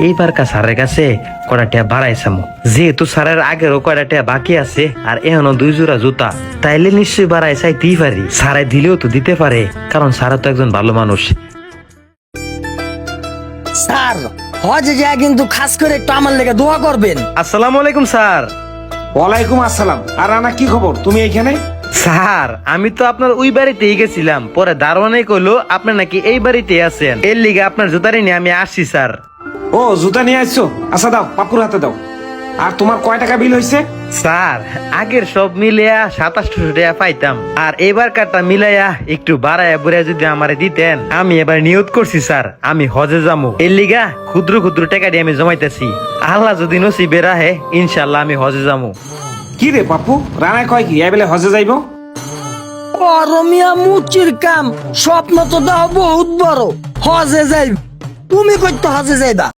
এইবার স্যারের কাছে কয়টা টাকা বাড়াইছাম, যেহেতু স্যারের আগেরও কয়টা টাকা বাকি আছে আর এখনো 2 জোড়া জুতা, তাইলে নিশ্চয়ই বাড়াই চাইতেই পারি। স্যারে দিলেও তো দিতে পারে, কারণ স্যার তো একজন ভালো মানুষ। স্যার হজে যায় কিন্তু খাস করে একটু আমার লেগে দোয়া করবেন। আসসালামু আলাইকুম স্যার। ওয়ালাইকুম আসসালাম। আর রানা, কি খবর? তুমি এইখানে? স্যার আমি তো আপনার ওই বাড়িতেই গেছিলাম, পরে দারোয়ানাই কইলো আপনি নাকি এই বাড়িতে আছেন, এর লিগে আপনার জুতারি নিয়ে আমি আসছি স্যার। ও, জুতা নিয়ে আসছো? আচ্ছা দাও, পাপুর হাতে দাও। আর তোমার কয় টাকা বিল হয়েছে? স্যার আগের সব মিলিয়া 2700 টাকা পাইতাম, আর এবার কাটা মিলাইয়া একটু বাড়াইয়া বুড়াইয়া যদি আমারে দিতেন, আমি এবার নিয়ত করছি স্যার আমি হজে যাবো। এর লিগা ক্ষুদ্র ক্ষুদ্র টাকা দিয়ে আমি জমাইতেছি, আল্লাহ যদি নসিবে রাহে ইনশাল্লাহ আমি হজে যাবো। কি রে পাপ্পু, রানা কয় কি এবেলে হজে যাইবো? ও রমিয়া মুচির কাম, স্বপ্ন তো দাও বহুত বড়, হজে যাই। তুমি কই তো হজে যাইবা?